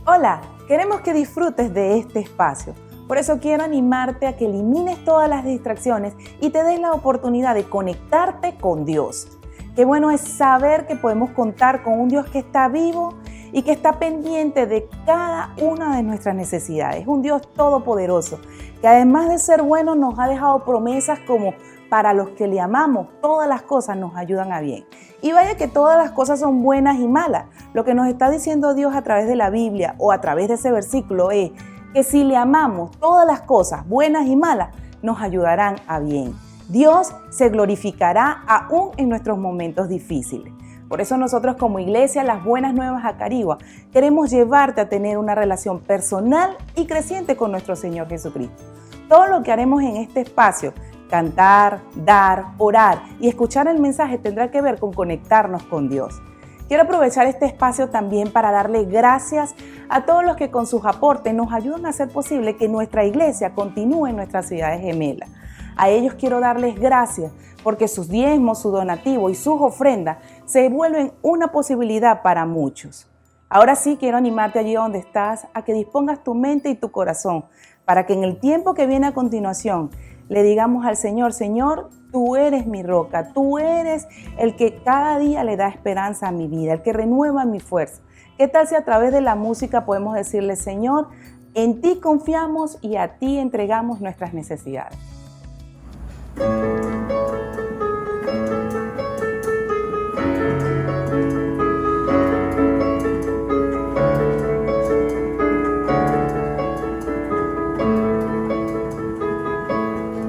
Hola, queremos que disfrutes de este espacio. Por eso quiero animarte a que elimines todas las distracciones y te des la oportunidad de conectarte con Dios. Qué bueno es saber que podemos contar con un Dios que está vivo y que está pendiente de cada una de nuestras necesidades. Un Dios todopoderoso, que además de ser bueno nos ha dejado promesas como: para los que le amamos, todas las cosas nos ayudan a bien. Y vaya que todas las cosas son buenas y malas. Lo que nos está diciendo Dios a través de la Biblia o a través de ese versículo es que si le amamos, todas las cosas, buenas y malas, nos ayudarán a bien. Dios se glorificará aún en nuestros momentos difíciles. Por eso nosotros como iglesia, Las Buenas Nuevas Acarigua, queremos llevarte a tener una relación personal y creciente con nuestro Señor Jesucristo. Todo lo que haremos en este espacio, cantar, dar, orar y escuchar el mensaje, tendrá que ver con conectarnos con Dios. Quiero aprovechar este espacio también para darle gracias a todos los que con sus aportes nos ayudan a hacer posible que nuestra iglesia continúe en nuestras ciudades gemelas. A ellos quiero darles gracias porque sus diezmos, su donativo y sus ofrendas se vuelven una posibilidad para muchos. Ahora sí quiero animarte allí donde estás a que dispongas tu mente y tu corazón para que en el tiempo que viene a continuación le digamos al Señor: Señor, tú eres mi roca, tú eres el que cada día le da esperanza a mi vida, el que renueva mi fuerza. ¿Qué tal si a través de la música podemos decirle: Señor, en ti confiamos y a ti entregamos nuestras necesidades?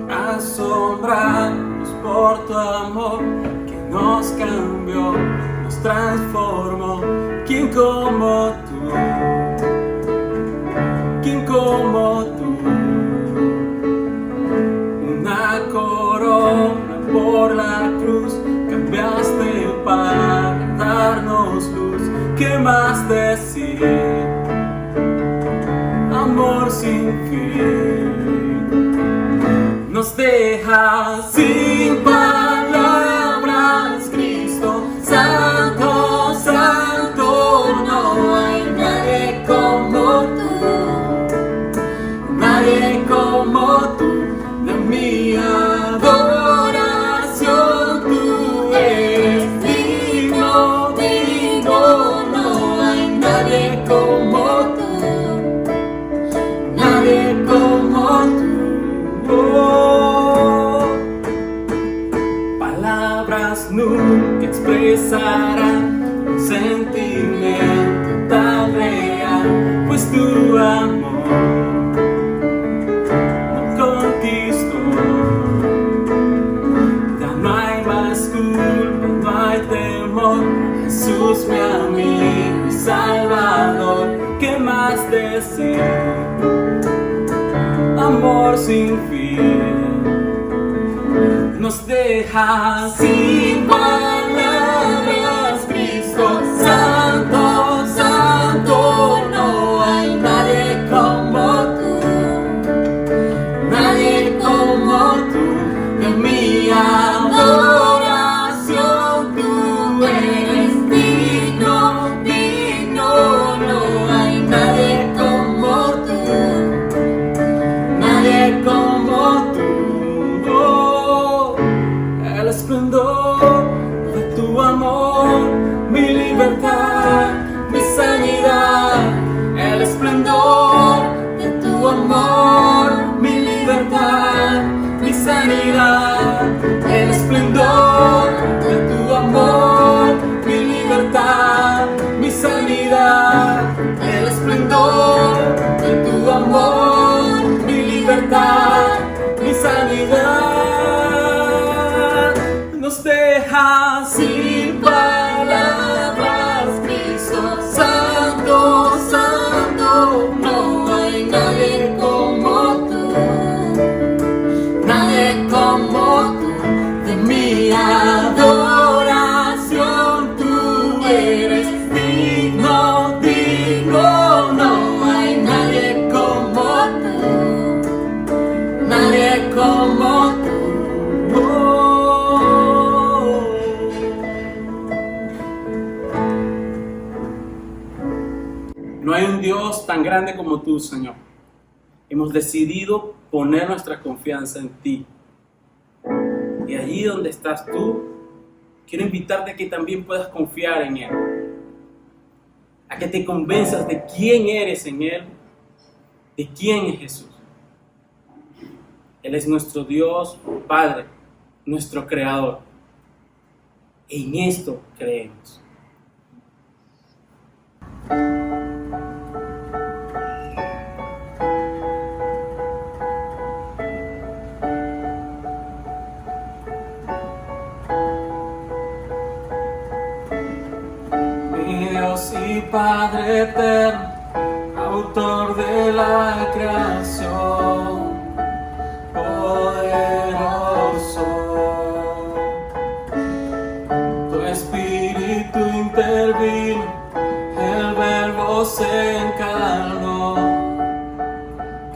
Asombrarnos por tu amor que nos cambió, nos transformó. ¿Quién como tú? ¿Quién como tú? Una corona por la cruz cambiaste para darnos luz. ¿Qué más decir? Amor sin fin. Nos deja sin palabras, Cristo Santo, Santo. No hay nadie como tú, nadie como tú. De mi adoración tú eres digno, digno. No hay nadie como tú, nadie como tú. Palabras nunca expresarán un sentimiento tan real, pues tu amor nos conquistó. Ya no hay más culpa, no hay temor. Jesús, mi amigo y Salvador. ¿Qué más decir? Amor sin fin. Nos deja sin palabras, Cristo Santo, Santo. No hay nadie como tú, nadie como tú. De mi adoración tú eres digno, digno. No hay nadie como tú, nadie como tú. El esplendor de tu No hay un Dios tan grande como tú, Señor. Hemos decidido poner nuestra confianza en ti. Y allí donde estás tú, quiero invitarte a que también puedas confiar en Él. A que te convenzas de quién eres en Él, de quién es Jesús. Él es nuestro Dios, Padre, nuestro Creador. En esto creemos. Mi Dios y Padre eterno, autor de la creación, poderoso. Tu espíritu intervino, el verbo se encarnó.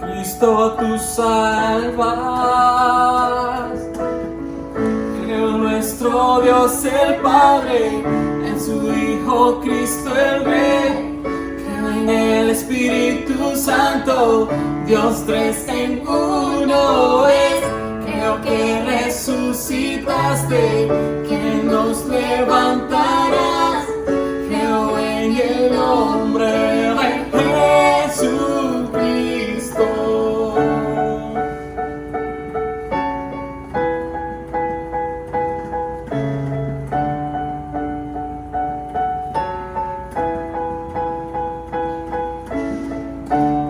Cristo, tú salvas. Creo nuestro Dios el Padre, en su Hijo Cristo el Rey. Creo en el Espíritu Santo, Dios tres en uno es. Creo que resucitaste, que nos levantarás. Creo en el nombre de Jesucristo.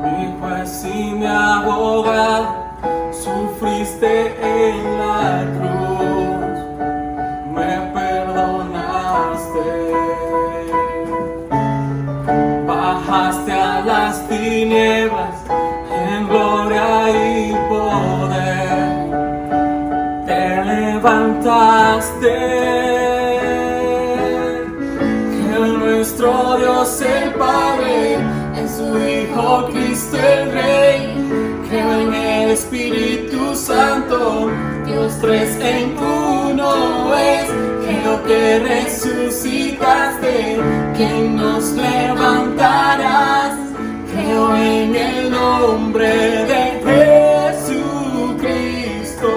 Mi juez y mi abogado, sufriste en la cruz, me perdonaste, bajaste a las tinieblas en gloria y poder, te levantaste. Que nuestro Dios el Padre, en su Hijo Cristo el Rey. Creo en el Espíritu Santo, Dios tres en uno es. Creo que resucitaste, que nos levantarás. Creo en el nombre de Jesucristo.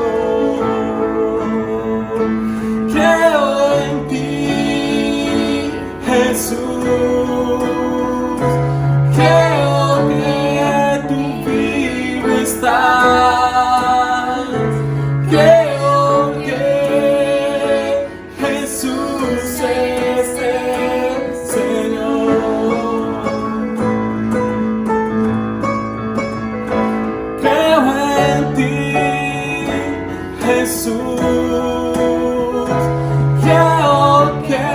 Creo en ti, Jesús. Creo que tú vivo estás. Creo que Jesús es el Señor. Creo en ti, Jesús. Creo que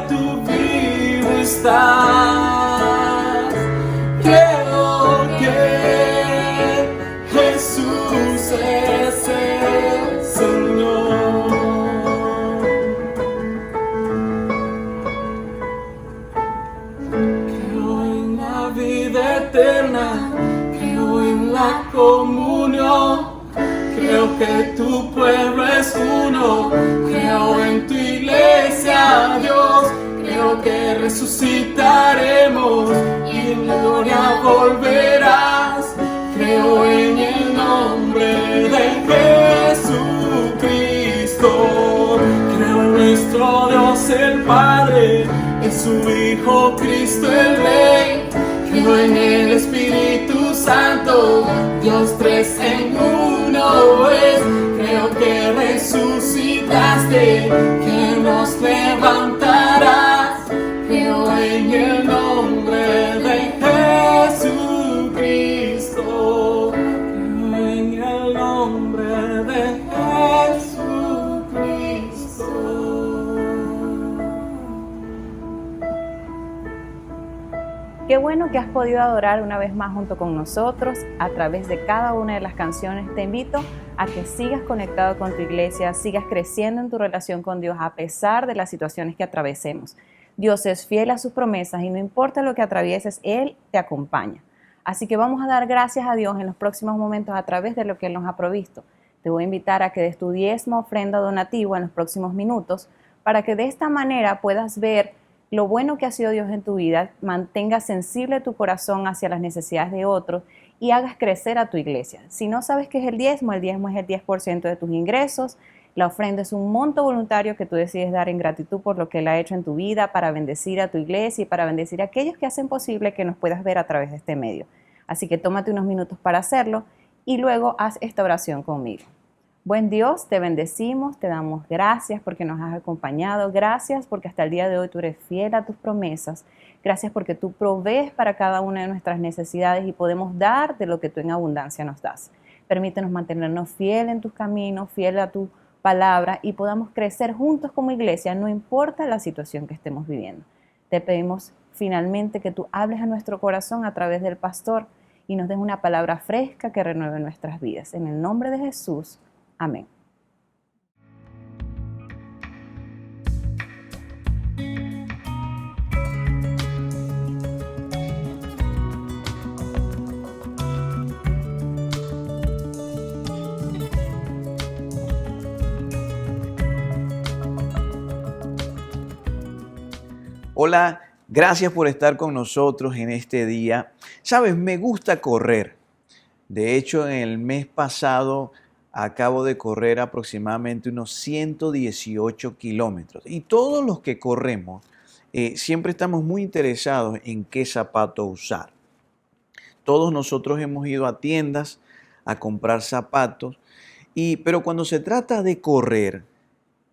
tú vivo estás. Creo que Jesús es el Señor. Creo en la vida eterna, creo en la comunión. Creo que tu pueblo es uno, creo en tu iglesia, Dios. Creo que resucitaremos y en gloria volverás. Creo en el nombre de Jesucristo. Creo en nuestro Dios el Padre, en su Hijo Cristo el Rey. Creo en el Espíritu Santo, Dios tres en uno es. Creo que resucitaste, que nos levantarás. Creo en el nombre de Jesucristo. Creo en el nombre de Jesucristo. Qué bueno que has podido adorar una vez más junto con nosotros a través de cada una de las canciones. Te invito a que sigas conectado con tu iglesia, sigas creciendo en tu relación con Dios a pesar de las situaciones que atravesemos. Dios es fiel a sus promesas y no importa lo que atravieses, Él te acompaña. Así que vamos a dar gracias a Dios en los próximos momentos a través de lo que Él nos ha provisto. Te voy a invitar a que des tu diezmo, ofrenda, donativo en los próximos minutos para que de esta manera puedas ver lo bueno que ha sido Dios en tu vida, mantengas sensible tu corazón hacia las necesidades de otros y hagas crecer a tu iglesia. Si no sabes qué es el diezmo es el 10% de tus ingresos. La ofrenda es un monto voluntario que tú decides dar en gratitud por lo que Él ha hecho en tu vida para bendecir a tu iglesia y para bendecir a aquellos que hacen posible que nos puedas ver a través de este medio. Así que tómate unos minutos para hacerlo y luego haz esta oración conmigo. Buen Dios, te bendecimos, te damos gracias porque nos has acompañado, gracias porque hasta el día de hoy tú eres fiel a tus promesas, gracias porque tú provees para cada una de nuestras necesidades y podemos dar de lo que tú en abundancia nos das. Permítenos mantenernos fiel en tus caminos, fiel a tu palabra y podamos crecer juntos como iglesia, no importa la situación que estemos viviendo. Te pedimos finalmente que tú hables a nuestro corazón a través del pastor y nos des una palabra fresca que renueve nuestras vidas. En el nombre de Jesús. Amén. Hola, gracias por estar con nosotros en este día. Sabes, me gusta correr. De hecho, en el mes pasado acabo de correr aproximadamente unos 118 kilómetros. Y todos los que corremos siempre estamos muy interesados en qué zapato usar. Todos nosotros hemos ido a tiendas a comprar zapatos, pero cuando se trata de correr,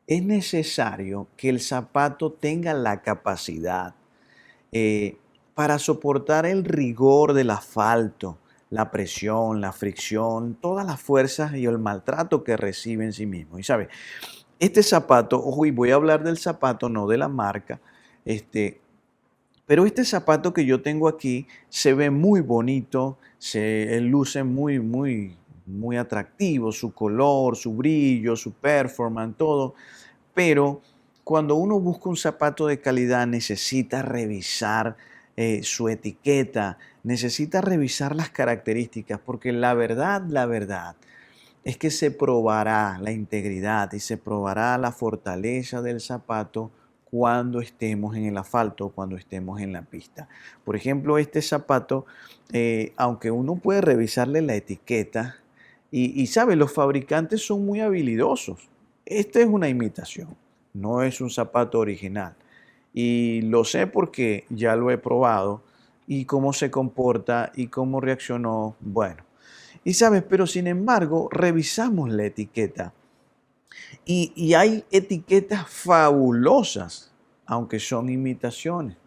es necesario que el zapato tenga la capacidad para soportar el rigor del asfalto, la presión, la fricción, todas las fuerzas y el maltrato que recibe en sí mismo. Y sabe, este zapato, ojo, y voy a hablar del zapato, no de la marca, pero este zapato que yo tengo aquí se ve muy bonito, se luce muy atractivo, su color, su brillo, su performance, todo. Pero cuando uno busca un zapato de calidad necesita revisar su etiqueta, necesita revisar las características, porque la verdad es que se probará la integridad y se probará la fortaleza del zapato cuando estemos en el asfalto, cuando estemos en la pista. Por ejemplo, este zapato, aunque uno puede revisarle la etiqueta, y sabe, los fabricantes son muy habilidosos. Esta es una imitación, no es un zapato original. Y lo sé porque ya lo he probado y cómo se comporta y cómo reaccionó, bueno. Y sabes, pero sin embargo, revisamos la etiqueta y hay etiquetas fabulosas, aunque son imitaciones.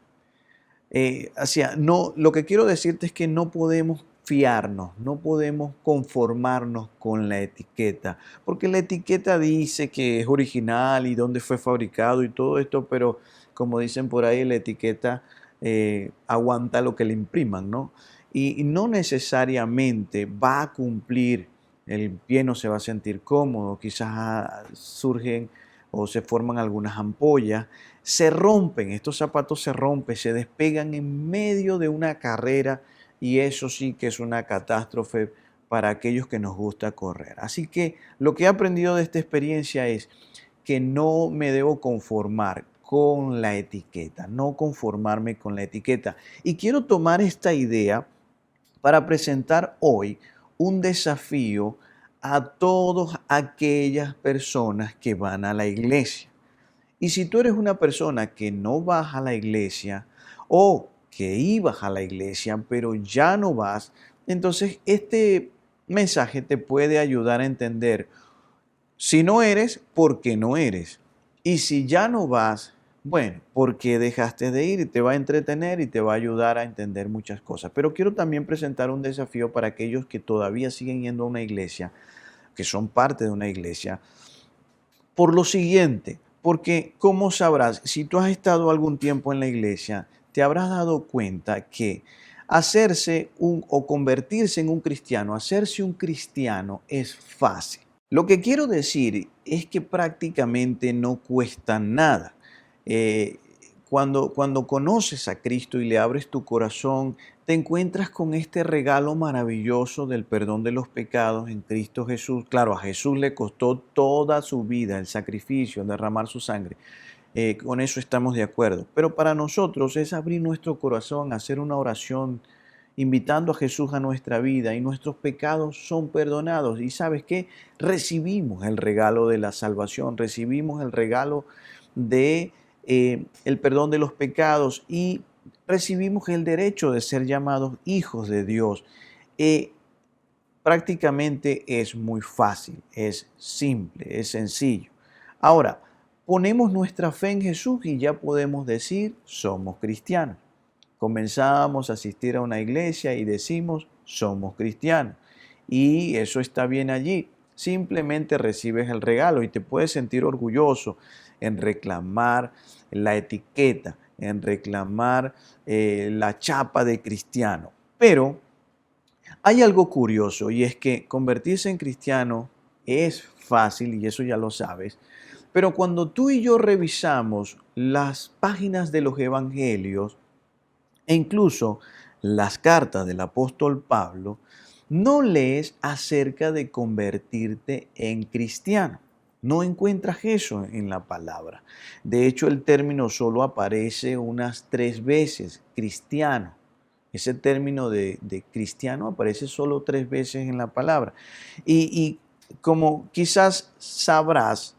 No, lo que quiero decirte es que no podemos fiarnos, no podemos conformarnos con la etiqueta, porque la etiqueta dice que es original y dónde fue fabricado y todo esto, pero como dicen por ahí, la etiqueta aguanta lo que le impriman, ¿no? Y no necesariamente va a cumplir, el pie no se va a sentir cómodo, quizás surgen o se forman algunas ampollas, se rompen, estos zapatos se rompen, se despegan en medio de una carrera y eso sí que es una catástrofe para aquellos que nos gusta correr. Así que lo que he aprendido de esta experiencia es que no me debo conformar con la etiqueta, no conformarme con la etiqueta. Y quiero tomar esta idea para presentar hoy un desafío a todas aquellas personas que van a la iglesia. Y si tú eres una persona que no vas a la iglesia o que ibas a la iglesia pero ya no vas, entonces este mensaje te puede ayudar a entender si no eres, ¿por qué no eres? Y si ya no vas, bueno, ¿por qué dejaste de ir? Y te va a entretener y te va a ayudar a entender muchas cosas. Pero quiero también presentar un desafío para aquellos que todavía siguen yendo a una iglesia, que son parte de una iglesia, por lo siguiente, porque ¿cómo sabrás? Si tú has estado algún tiempo en la iglesia, te habrás dado cuenta que hacerse o convertirse en un cristiano, hacerse un cristiano es fácil. Lo que quiero decir es que prácticamente no cuesta nada. Eh, cuando conoces a Cristo y le abres tu corazón, te encuentras con este regalo maravilloso del perdón de los pecados en Cristo Jesús. Claro, a Jesús le costó toda su vida el sacrificio, el derramar su sangre. con eso estamos de acuerdo. Pero para nosotros es abrir nuestro corazón, hacer una oración, invitando a Jesús a nuestra vida y nuestros pecados son perdonados. Y ¿sabes qué? Recibimos el regalo de la salvación, recibimos el regalo de el perdón de los pecados y recibimos el derecho de ser llamados hijos de Dios. Prácticamente es muy fácil, es simple, es sencillo. Ahora, ponemos nuestra fe en Jesús y ya podemos decir, somos cristianos. Comenzamos a asistir a una iglesia y decimos, somos cristianos. Y eso está bien allí. Simplemente recibes el regalo y te puedes sentir orgulloso en reclamar la etiqueta, en reclamar la chapa de cristiano. Pero hay algo curioso y es que convertirse en cristiano es fácil y eso ya lo sabes. Pero cuando tú y yo revisamos las páginas de los evangelios, e incluso las cartas del apóstol Pablo, no lees acerca de convertirte en cristiano. No encuentras eso en la palabra. De hecho, el término solo aparece unas 3 veces, cristiano. Ese término de cristiano aparece solo 3 veces en la palabra. Y como quizás sabrás,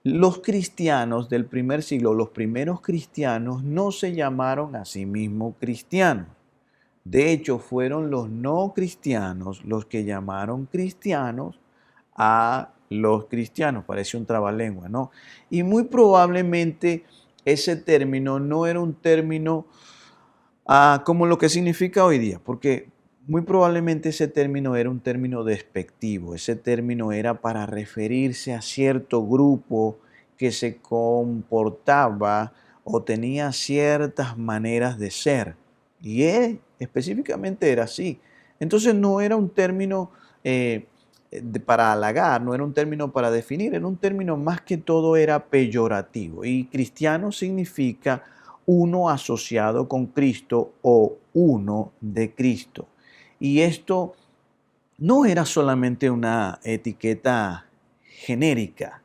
los cristianos del primer siglo, los primeros cristianos, no se llamaron a sí mismos cristianos. De hecho, fueron los no cristianos los que llamaron cristianos a los cristianos. Parece un trabalengua, ¿no? Y muy probablemente ese término no era un término como lo que significa hoy día, porque muy probablemente ese término era un término despectivo, ese término era para referirse a cierto grupo que se comportaba o tenía ciertas maneras de ser. Y específicamente era así. Entonces no era un término para halagar, no era un término para definir, era un término más que todo era peyorativo. Y cristiano significa uno asociado con Cristo o uno de Cristo. Y esto no era solamente una etiqueta genérica.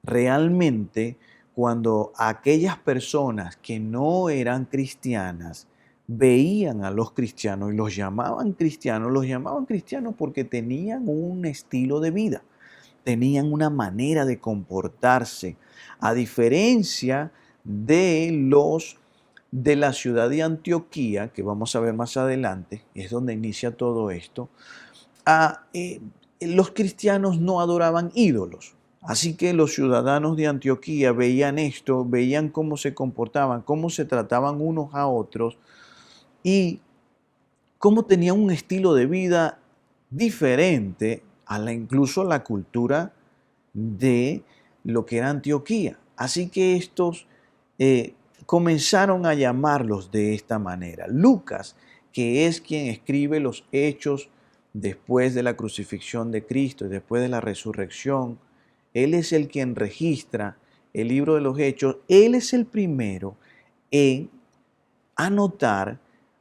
Realmente, cuando aquellas personas que no eran cristianas veían a los cristianos y los llamaban cristianos porque tenían un estilo de vida, tenían una manera de comportarse, a diferencia de los de la ciudad de Antioquía, que vamos a ver más adelante, es donde inicia todo esto. Los cristianos no adoraban ídolos. Así que los ciudadanos de Antioquía veían esto, veían cómo se comportaban, cómo se trataban unos a otros y cómo tenían un estilo de vida diferente incluso a la cultura de lo que era Antioquía. Así que estos comenzaron a llamarlos de esta manera. Lucas, que es quien escribe los hechos después de la crucifixión de Cristo y después de la resurrección, él es el quien registra el libro de los hechos. Él es el primero en anotar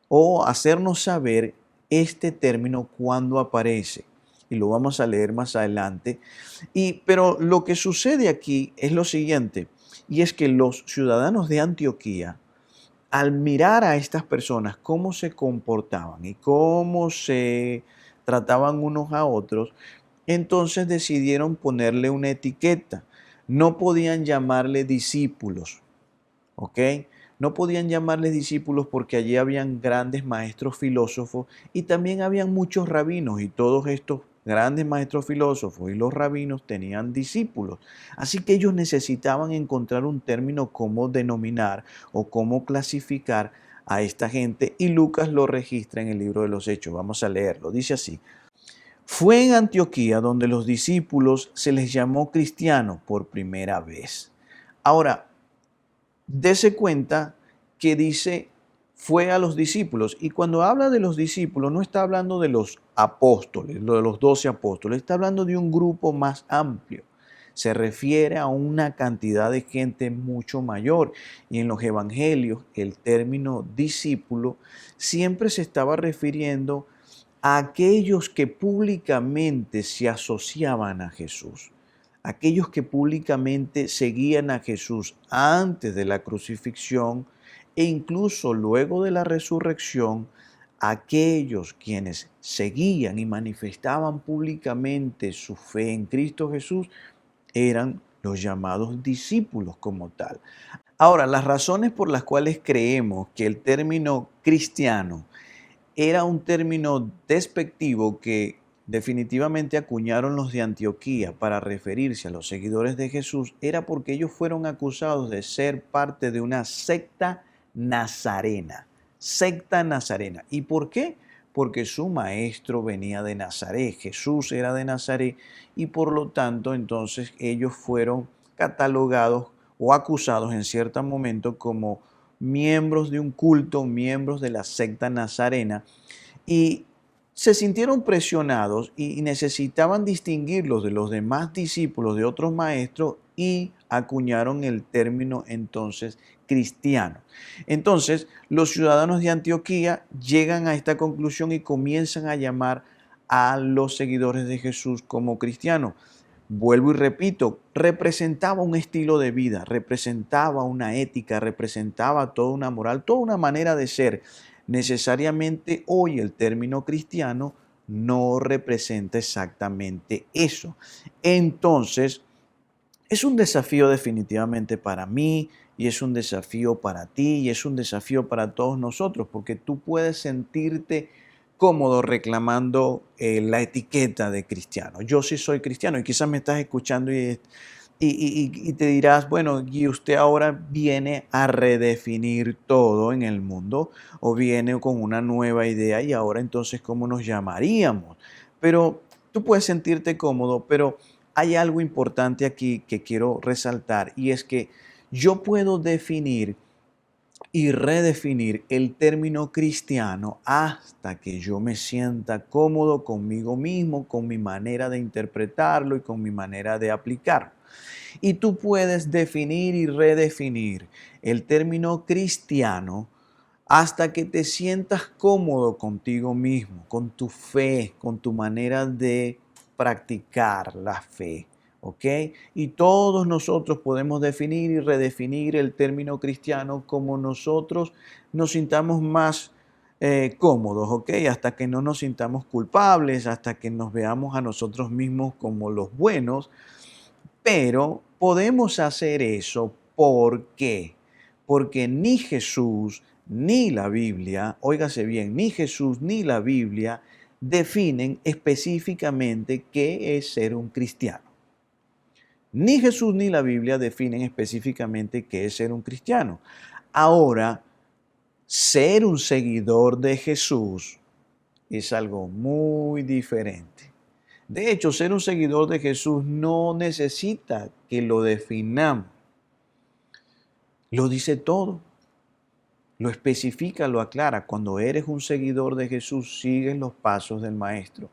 o hacernos saber este término cuando aparece. Y lo vamos a leer más adelante. Pero lo que sucede aquí es lo siguiente, y es que los ciudadanos de Antioquía, al mirar a estas personas, cómo se comportaban y cómo se trataban unos a otros, entonces decidieron ponerle una etiqueta. No podían llamarle discípulos, ¿ok? No podían llamarles discípulos porque allí habían grandes maestros filósofos y también habían muchos rabinos, y todos estos grandes maestros filósofos y los rabinos tenían discípulos. Así que ellos necesitaban encontrar un término cómo denominar o cómo clasificar a esta gente, y Lucas lo registra en el libro de los Hechos. Vamos a leerlo. Dice así: fue en Antioquía donde los discípulos se les llamó cristianos por primera vez. Ahora, dese cuenta que dice fue a los discípulos, y cuando habla de los discípulos no está hablando de los apóstoles, de los 12 apóstoles, está hablando de un grupo más amplio. Se refiere a una cantidad de gente mucho mayor, y en los evangelios el término discípulo siempre se estaba refiriendo a aquellos que públicamente se asociaban a Jesús, aquellos que públicamente seguían a Jesús antes de la crucifixión e incluso luego de la resurrección, aquellos quienes seguían y manifestaban públicamente su fe en Cristo Jesús eran los llamados discípulos como tal. Ahora, las razones por las cuales creemos que el término cristiano era un término despectivo que definitivamente acuñaron los de Antioquía para referirse a los seguidores de Jesús era porque ellos fueron acusados de ser parte de una secta nazarena. Secta nazarena. ¿Y por qué? Porque su maestro venía de Nazaret, Jesús era de Nazaret y por lo tanto entonces ellos fueron catalogados o acusados en cierto momento como miembros de un culto, miembros de la secta nazarena, y se sintieron presionados y necesitaban distinguirlos de los demás discípulos de otros maestros y acuñaron el término entonces cristiano. Entonces, los ciudadanos de Antioquía llegan a esta conclusión y comienzan a llamar a los seguidores de Jesús como cristianos. Vuelvo y repito, representaba un estilo de vida, representaba una ética, representaba toda una moral, toda una manera de ser. Necesariamente hoy el término cristiano no representa exactamente eso. Entonces, es un desafío definitivamente para mí y es un desafío para ti y es un desafío para todos nosotros porque tú puedes sentirte cómodo reclamando la etiqueta de cristiano. Yo sí soy cristiano y quizás me estás escuchando y te dirás, bueno, y usted ahora viene a redefinir todo en el mundo o viene con una nueva idea y ahora entonces, ¿cómo nos llamaríamos? Pero tú puedes sentirte cómodo, pero hay algo importante aquí que quiero resaltar y es que yo puedo definir y redefinir el término cristiano hasta que yo me sienta cómodo conmigo mismo, con mi manera de interpretarlo y con mi manera de aplicarlo. Y tú puedes definir y redefinir el término cristiano hasta que te sientas cómodo contigo mismo, con tu fe, con tu manera de practicar la fe. ¿Ok? Y todos nosotros podemos definir y redefinir el término cristiano como nosotros nos sintamos más cómodos, ¿ok? Hasta que no nos sintamos culpables, hasta que nos veamos a nosotros mismos como los buenos, pero podemos hacer eso. ¿Por qué? Porque ni Jesús ni la Biblia, óigase bien, ni Jesús ni la Biblia definen específicamente qué es ser un cristiano. Ni Jesús ni la Biblia definen específicamente qué es ser un cristiano. Ahora, ser un seguidor de Jesús es algo muy diferente. De hecho, ser un seguidor de Jesús no necesita que lo definamos. Lo dice todo. Lo especifica, lo aclara. Cuando eres un seguidor de Jesús, sigues los pasos del Maestro.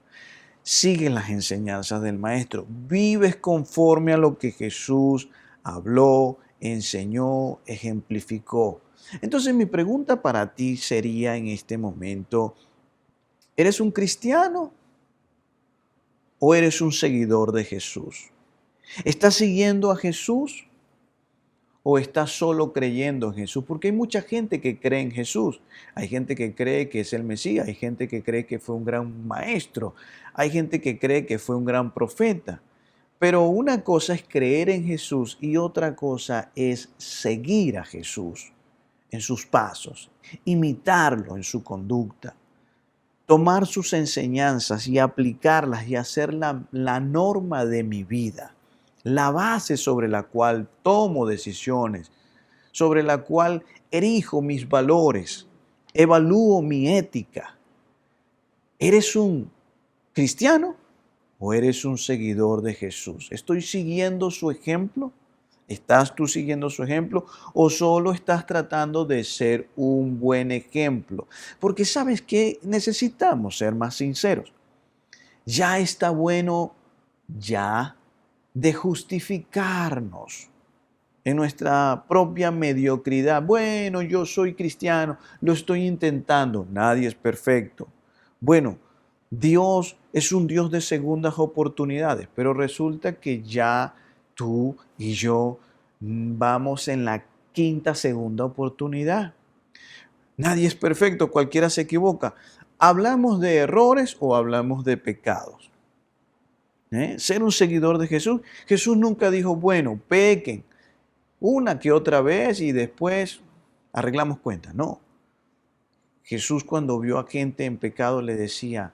Sigues las enseñanzas del Maestro. Vives conforme a lo que Jesús habló, enseñó, ejemplificó. Entonces mi pregunta para ti sería en este momento, ¿eres un cristiano o eres un seguidor de Jesús? ¿Estás siguiendo a Jesús o estás solo creyendo en Jesús? Porque hay mucha gente que cree en Jesús. Hay gente que cree que es el Mesías, hay gente que cree que fue un gran maestro, hay gente que cree que fue un gran profeta. Pero una cosa es creer en Jesús y otra cosa es seguir a Jesús en sus pasos, imitarlo en su conducta, tomar sus enseñanzas y aplicarlas y hacer la norma de mi vida, la base sobre la cual tomo decisiones, sobre la cual erijo mis valores, evalúo mi ética. ¿Eres un cristiano o eres un seguidor de Jesús? ¿Estoy siguiendo su ejemplo? ¿Estás tú siguiendo su ejemplo o solo estás tratando de ser un buen ejemplo? Porque sabes que necesitamos ser más sinceros. Ya está bueno ya de justificarnos en nuestra propia mediocridad. Bueno, yo soy cristiano, lo estoy intentando, nadie es perfecto. Bueno, Dios es un Dios de segundas oportunidades, pero resulta que ya tú y yo vamos en la quinta segunda oportunidad. Nadie es perfecto, cualquiera se equivoca. ¿Hablamos de errores o hablamos de pecados? Ser un seguidor de Jesús. Jesús nunca dijo, bueno, pequen una que otra vez y después arreglamos cuentas. No. Jesús cuando vio a gente en pecado le decía,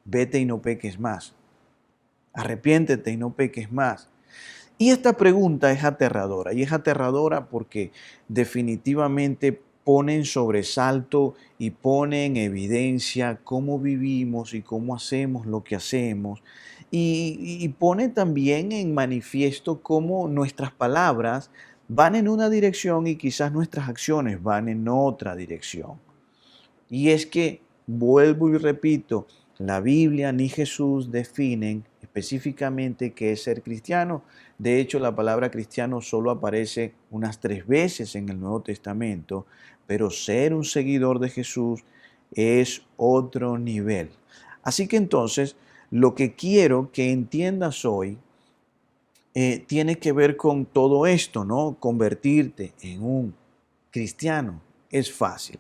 vete y no peques más. Arrepiéntete y no peques más. Y esta pregunta es aterradora, y es aterradora porque definitivamente pone en sobresalto y pone en evidencia cómo vivimos y cómo hacemos lo que hacemos, y pone también en manifiesto cómo nuestras palabras van en una dirección y quizás nuestras acciones van en otra dirección. Y es que, vuelvo y repito, la Biblia ni Jesús definen específicamente qué es ser cristiano. De hecho, la palabra cristiano solo aparece unas 3 veces en el Nuevo Testamento, pero ser un seguidor de Jesús es otro nivel. Así que entonces, lo que quiero que entiendas hoy tiene que ver con todo esto, ¿no? Convertirte en un cristiano es fácil,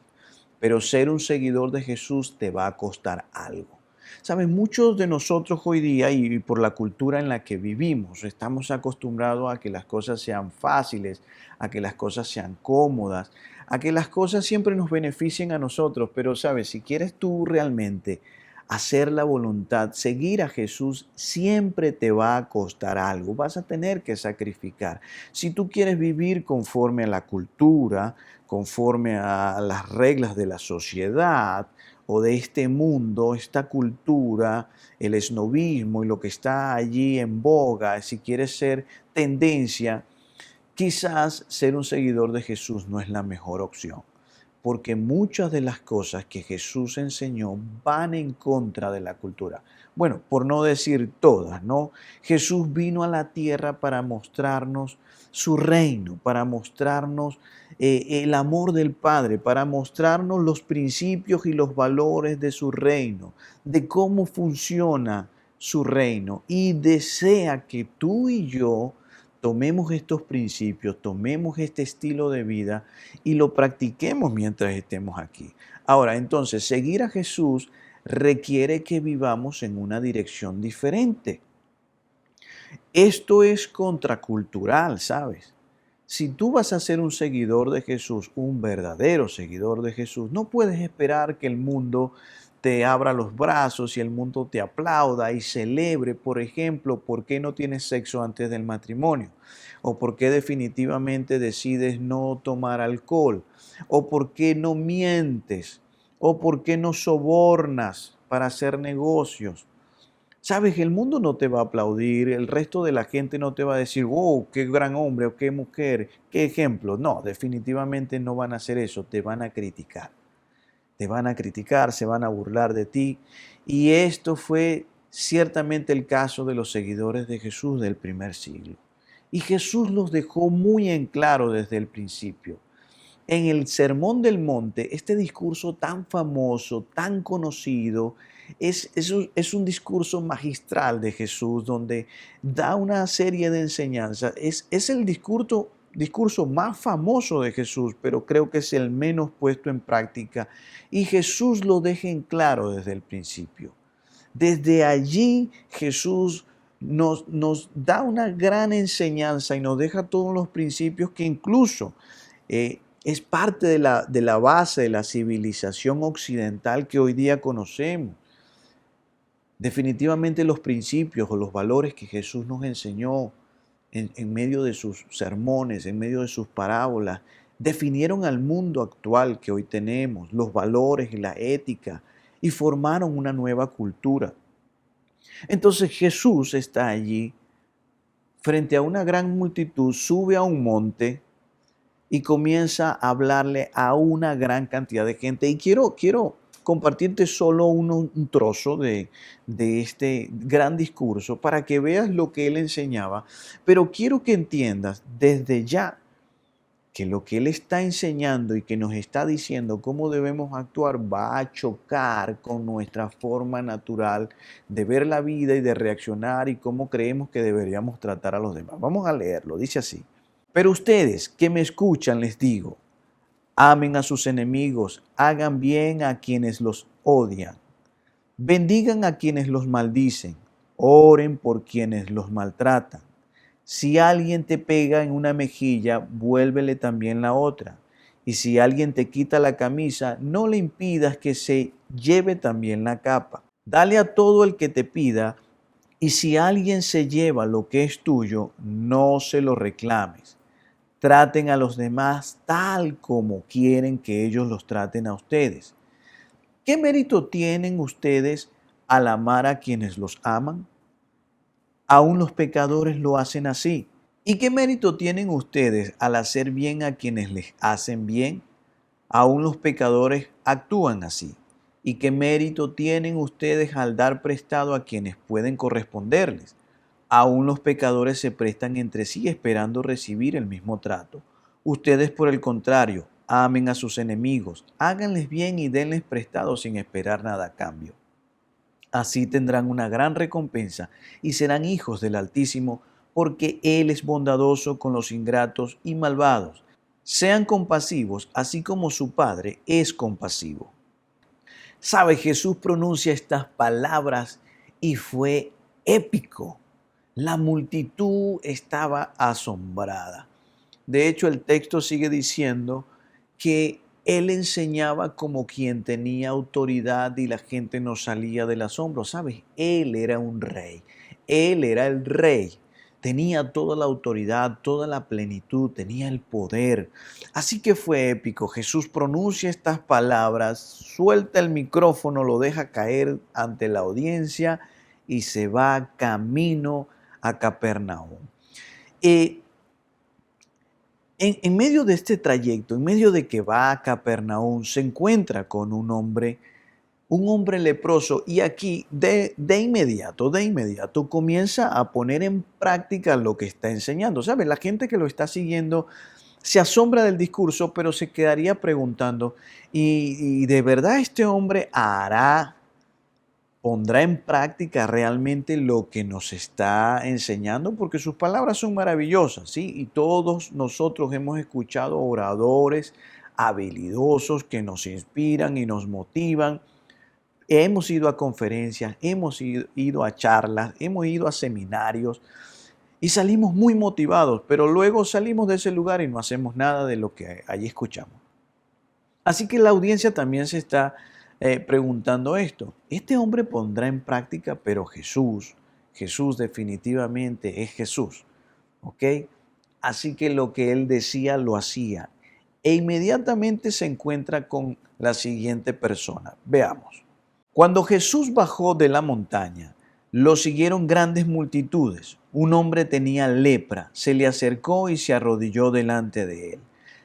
pero ser un seguidor de Jesús te va a costar algo. Sabes, muchos de nosotros hoy día y por la cultura en la que vivimos, estamos acostumbrados a que las cosas sean fáciles, a que las cosas sean cómodas, a que las cosas siempre nos beneficien a nosotros, pero sabes, si quieres tú realmente hacer la voluntad, seguir a Jesús, siempre te va a costar algo, vas a tener que sacrificar. Si tú quieres vivir conforme a la cultura, conforme a las reglas de la sociedad o de este mundo, esta cultura, el esnovismo y lo que está allí en boga, si quieres ser tendencia, quizás ser un seguidor de Jesús no es la mejor opción, porque muchas de las cosas que Jesús enseñó van en contra de la cultura. Bueno, por no decir todas, ¿no? Jesús vino a la tierra para mostrarnos su reino, para mostrarnos el amor del Padre, para mostrarnos los principios y los valores de su reino, de cómo funciona su reino, y desea que tú y yo tomemos estos principios, tomemos este estilo de vida y lo practiquemos mientras estemos aquí. Ahora, entonces, seguir a Jesús requiere que vivamos en una dirección diferente. Esto es contracultural, ¿sabes? Si tú vas a ser un seguidor de Jesús, un verdadero seguidor de Jesús, no puedes esperar que el mundo te abra los brazos y el mundo te aplauda y celebre, por ejemplo, por qué no tienes sexo antes del matrimonio, o por qué definitivamente decides no tomar alcohol, o por qué no mientes, o por qué no sobornas para hacer negocios. Sabes, el mundo no te va a aplaudir, el resto de la gente no te va a decir, wow, qué gran hombre o qué mujer, qué ejemplo. No, definitivamente no van a hacer eso, te van a criticar. Te van a criticar, se van a burlar de ti. Y esto fue ciertamente el caso de los seguidores de Jesús del primer siglo. Y Jesús los dejó muy en claro desde el principio. En el Sermón del Monte, este discurso tan famoso, tan conocido, es un discurso magistral de Jesús donde da una serie de enseñanzas. Es el discurso más famoso de Jesús, pero creo que es el menos puesto en práctica. Y Jesús lo deja en claro desde el principio. Desde allí Jesús nos da una gran enseñanza y nos deja todos los principios que incluso es parte de la base de la civilización occidental que hoy día conocemos. Definitivamente los principios o los valores que Jesús nos enseñó en medio de sus sermones, en medio de sus parábolas, definieron al mundo actual que hoy tenemos, los valores y la ética, y formaron una nueva cultura. Entonces Jesús está allí, frente a una gran multitud, sube a un monte y comienza a hablarle a una gran cantidad de gente. Y quiero compartirte solo un trozo de este gran discurso para que veas lo que él enseñaba, pero quiero que entiendas desde ya que lo que Él está enseñando y que nos está diciendo cómo debemos actuar va a chocar con nuestra forma natural de ver la vida y de reaccionar y cómo creemos que deberíamos tratar a los demás. Vamos a leerlo, dice así. Pero ustedes que me escuchan les digo, amen a sus enemigos, hagan bien a quienes los odian, bendigan a quienes los maldicen, oren por quienes los maltratan. Si alguien te pega en una mejilla, vuélvele también la otra. Y si alguien te quita la camisa, no le impidas que se lleve también la capa. Dale a todo el que te pida, y si alguien se lleva lo que es tuyo, no se lo reclames. Traten a los demás tal como quieren que ellos los traten a ustedes. ¿Qué mérito tienen ustedes al amar a quienes los aman? Aún los pecadores lo hacen así. ¿Y qué mérito tienen ustedes al hacer bien a quienes les hacen bien? Aún los pecadores actúan así. ¿Y qué mérito tienen ustedes al dar prestado a quienes pueden corresponderles? Aún los pecadores se prestan entre sí esperando recibir el mismo trato. Ustedes, por el contrario, amen a sus enemigos, háganles bien y denles prestado sin esperar nada a cambio. Así tendrán una gran recompensa y serán hijos del Altísimo, porque Él es bondadoso con los ingratos y malvados. Sean compasivos, así como su Padre es compasivo. ¿Sabe? Jesús pronuncia estas palabras y fue épico. La multitud estaba asombrada. De hecho, el texto sigue diciendo que Él enseñaba como quien tenía autoridad y la gente no salía del asombro. ¿Sabes? Él era un rey. Él era el rey. Tenía toda la autoridad, toda la plenitud, tenía el poder. Así que fue épico. Jesús pronuncia estas palabras, suelta el micrófono, lo deja caer ante la audiencia y se va camino a Capernaum. En medio de este trayecto, en medio de que va a Capernaum, se encuentra con un hombre leproso, y aquí de inmediato comienza a poner en práctica lo que está enseñando. ¿Sabes? La gente que lo está siguiendo se asombra del discurso, pero se quedaría preguntando, ¿y de verdad este hombre pondrá en práctica realmente lo que nos está enseñando? Porque sus palabras son maravillosas, ¿sí? Y todos nosotros hemos escuchado oradores habilidosos que nos inspiran y nos motivan. Hemos ido a conferencias, hemos ido a charlas, hemos ido a seminarios y salimos muy motivados, pero luego salimos de ese lugar y no hacemos nada de lo que allí escuchamos. Así que la audiencia también se está preguntando esto. Este hombre pondrá en práctica, pero Jesús definitivamente es Jesús, ¿ok? Así que lo que él decía lo hacía. E inmediatamente se encuentra con la siguiente persona. Veamos. Cuando Jesús bajó de la montaña, lo siguieron grandes multitudes. Un hombre tenía lepra, se le acercó y se arrodilló delante de él.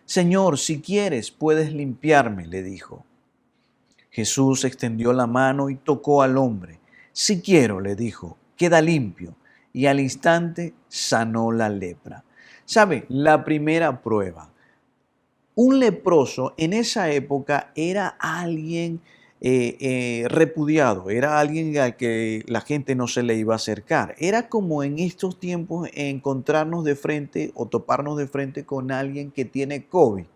Señor, si quieres, puedes limpiarme, le dijo. Jesús extendió la mano y tocó al hombre. Si quiero, le dijo, queda limpio. Y al instante sanó la lepra. ¿Sabe? La primera prueba. Un leproso en esa época era alguien repudiado, era alguien al que la gente no se le iba a acercar. Era como en estos tiempos encontrarnos de frente o toparnos de frente con alguien que tiene COVID.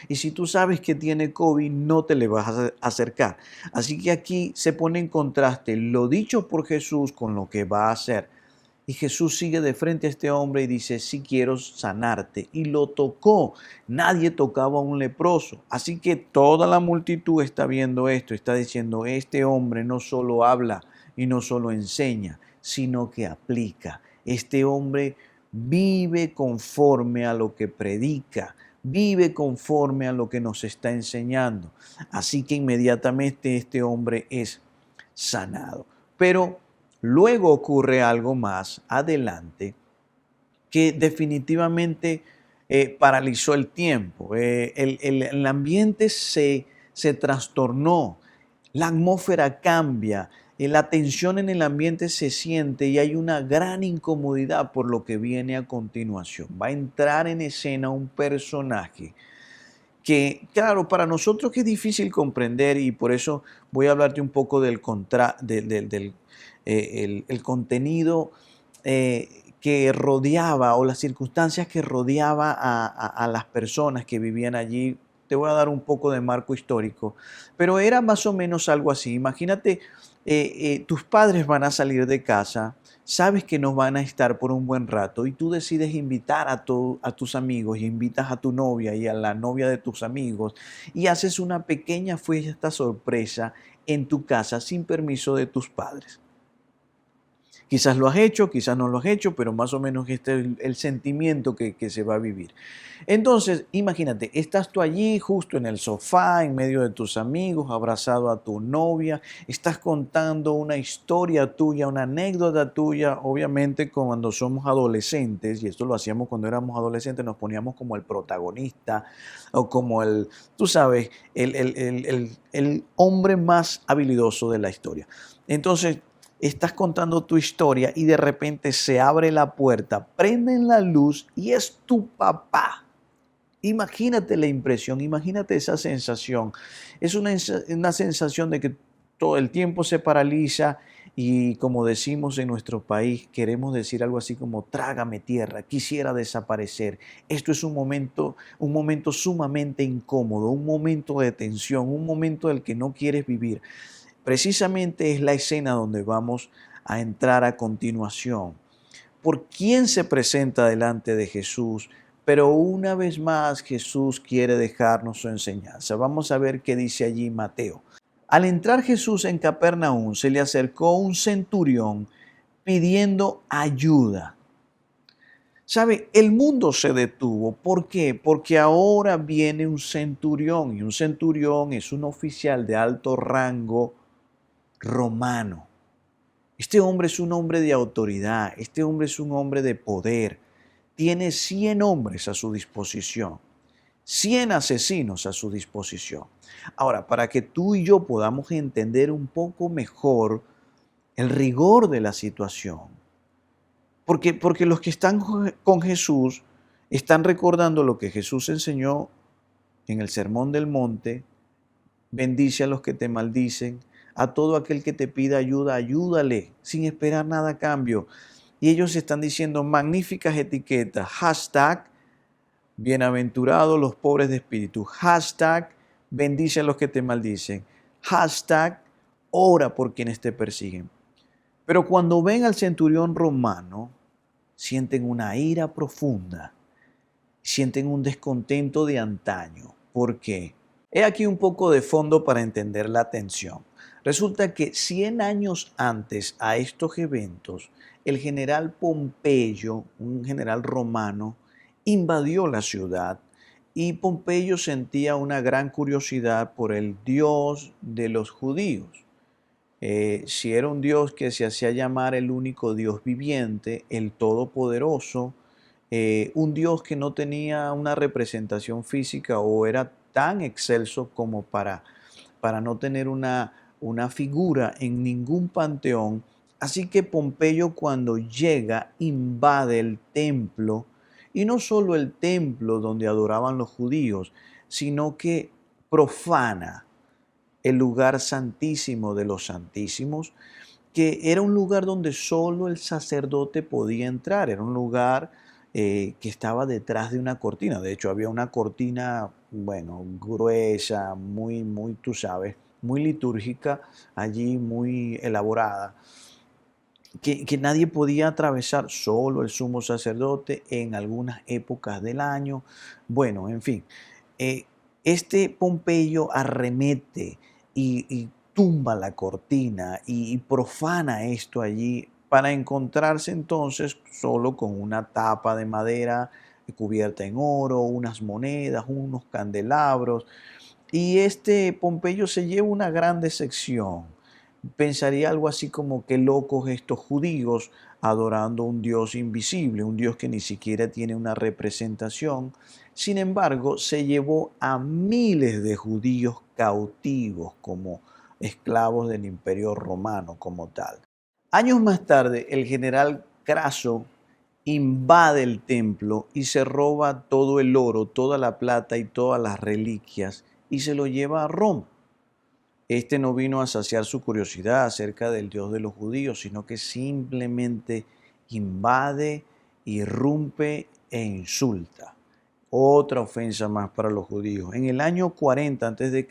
Y si tú sabes que tiene COVID, no te le vas a acercar. Así que aquí se pone en contraste lo dicho por Jesús con lo que va a hacer. Y Jesús sigue de frente a este hombre y dice, sí quiero sanarte. Y lo tocó. Nadie tocaba a un leproso. Así que toda la multitud está viendo esto, está diciendo, este hombre no solo habla y no solo enseña, sino que aplica. Este hombre vive conforme a lo que predica, vive conforme a lo que nos está enseñando. Así que inmediatamente este hombre es sanado. Pero luego ocurre algo más adelante que definitivamente paralizó el tiempo. El ambiente se trastornó, la atmósfera cambia La tensión en el ambiente se siente y hay una gran incomodidad por lo que viene a continuación. Va a entrar en escena un personaje que, claro, para nosotros que es difícil comprender y por eso voy a hablarte un poco del contenido que rodeaba o las circunstancias que rodeaba a las personas que vivían allí. Te voy a dar un poco de marco histórico, pero era más o menos algo así. Imagínate, tus padres van a salir de casa, sabes que no van a estar por un buen rato y tú decides invitar a tus amigos y invitas a tu novia y a la novia de tus amigos y haces una pequeña fiesta sorpresa en tu casa sin permiso de tus padres. Quizás lo has hecho, quizás no lo has hecho, pero más o menos este es el sentimiento que se va a vivir. Entonces, imagínate, estás tú allí justo en el sofá, en medio de tus amigos, abrazado a tu novia, estás contando una historia tuya, una anécdota tuya, obviamente cuando somos adolescentes, y esto lo hacíamos cuando éramos adolescentes, nos poníamos como el protagonista o como tú sabes, el hombre más habilidoso de la historia. Entonces, estás contando tu historia y de repente se abre la puerta, prenden la luz y es tu papá. Imagínate la impresión, imagínate esa sensación. Es una sensación de que todo el tiempo se paraliza y como decimos en nuestro país, queremos decir algo así como trágame tierra, quisiera desaparecer. Esto es un momento sumamente incómodo, un momento de tensión, un momento del que no quieres vivir. Precisamente es la escena donde vamos a entrar a continuación. ¿Por quién se presenta delante de Jesús? Pero una vez más Jesús quiere dejarnos su enseñanza. Vamos a ver qué dice allí Mateo. Al entrar Jesús en Capernaum, se le acercó un centurión pidiendo ayuda. ¿Sabe? El mundo se detuvo. ¿Por qué? Porque ahora viene un centurión y un centurión es un oficial de alto rango romano. Este hombre es un hombre de autoridad, este hombre es un hombre de poder. Tiene 100 hombres a su disposición, 100 asesinos a su disposición. Ahora, para que tú y yo podamos entender un poco mejor el rigor de la situación, porque los que están con Jesús están recordando lo que Jesús enseñó en el Sermón del Monte: bendice a los que te maldicen, a todo aquel que te pida ayuda, ayúdale, sin esperar nada a cambio. Y ellos están diciendo magníficas etiquetas, hashtag, bienaventurados los pobres de espíritu, hashtag, bendice a los que te maldicen, hashtag, ora por quienes te persiguen. Pero cuando ven al centurión romano, sienten una ira profunda, sienten un descontento de antaño. ¿Por qué? He aquí un poco de fondo para entender la tensión. Resulta que 100 años antes a estos eventos, el general Pompeyo, un general romano, invadió la ciudad y Pompeyo sentía una gran curiosidad por el Dios de los judíos. Si era un Dios que se hacía llamar el único Dios viviente, el Todopoderoso, un Dios que no tenía una representación física o era tan excelso como para no tener una figura en ningún panteón. Así que Pompeyo, cuando llega, invade el templo, y no solo el templo donde adoraban los judíos, sino que profana el lugar santísimo de los santísimos, que era un lugar donde solo el sacerdote podía entrar. Era un lugar que estaba detrás de una cortina. De hecho, había una cortina, bueno, gruesa, muy, tú sabes, muy litúrgica, allí muy elaborada, que nadie podía atravesar, solo el sumo sacerdote en algunas épocas del año. Bueno, en fin, este Pompeyo arremete y tumba la cortina y profana esto allí para encontrarse entonces solo con una tapa de madera cubierta en oro, unas monedas, unos candelabros. Y este Pompeyo se lleva una gran decepción. Pensaría algo así como: qué locos estos judíos adorando a un Dios invisible, un Dios que ni siquiera tiene una representación. Sin embargo, se llevó a miles de judíos cautivos como esclavos del Imperio Romano como tal. Años más tarde, el general Craso invade el templo y se roba todo el oro, toda la plata y todas las reliquias y se lo lleva a Roma. Este no vino a saciar su curiosidad acerca del Dios de los judíos, sino que simplemente invade, irrumpe e insulta. Otra ofensa más para los judíos. En el año 40 a.C.,